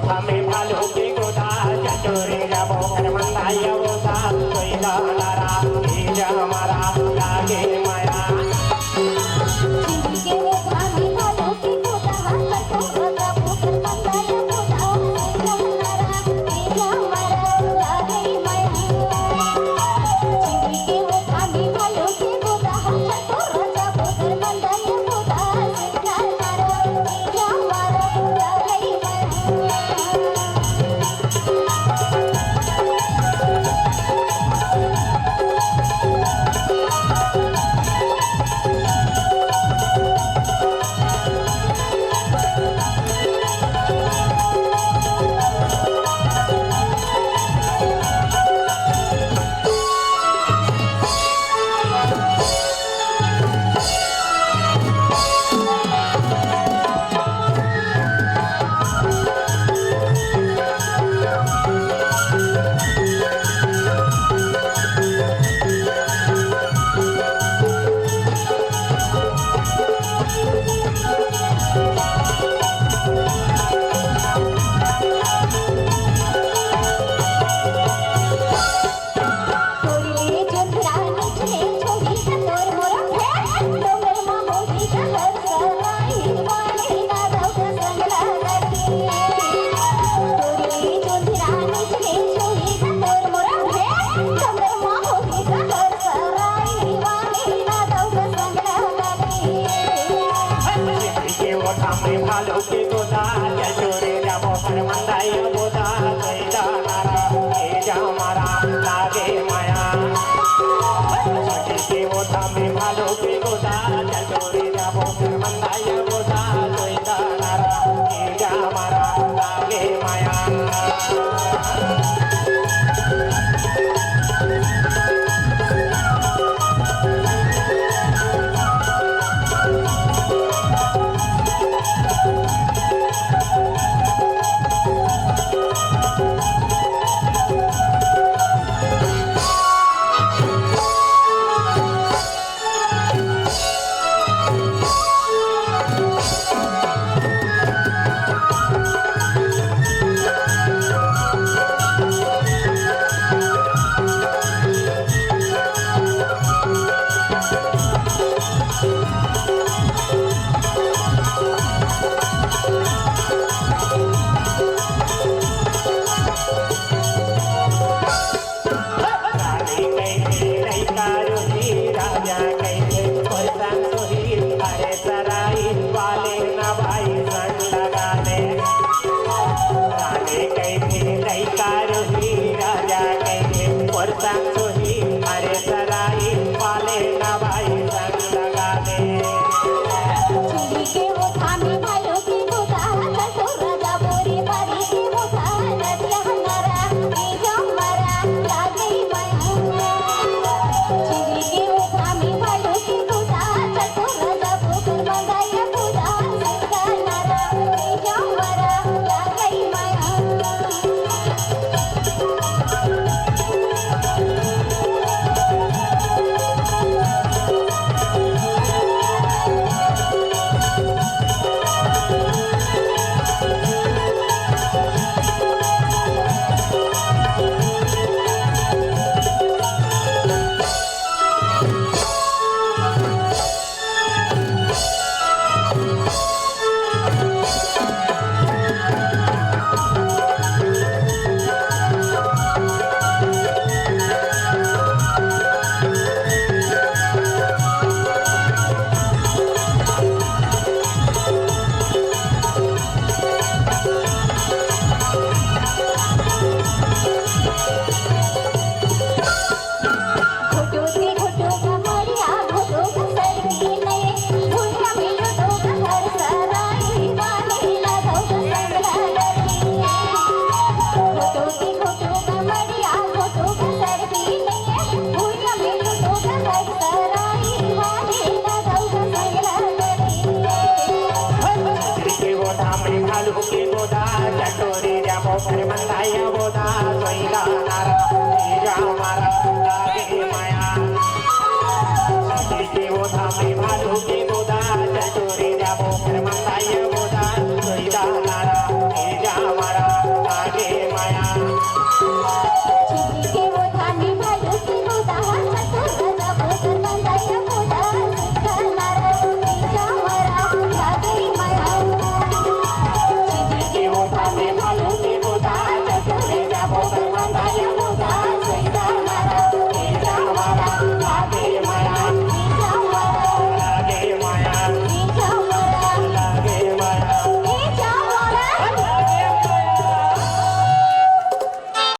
ओठा में भालू की गोदा चटोरे जाबो कर मंदाया गोदा कोई लारा ये जा हमारा लागे माया के वो भाभी भालो की गोदा चटोरे जाबो कर मंदाया गोदा कोई लारा ये जा हमारा लागे माया के वो भाभी भालो की गोदा चटोरे जाबो कर मंदाया गोदा कोई लारा ये जा हमारा लागे माया भालू की गोदा चटोरे जाबो कर मंदाया गोदा कोई लारा ये जा हमारा लागे माया के ओठा में भालू की गोदा चटोरे जाबो कर मंदाया गोदा कोई लारा ये जा हमारा लागे माया भालू की गोदा चटोरे जाबो कर मंदाया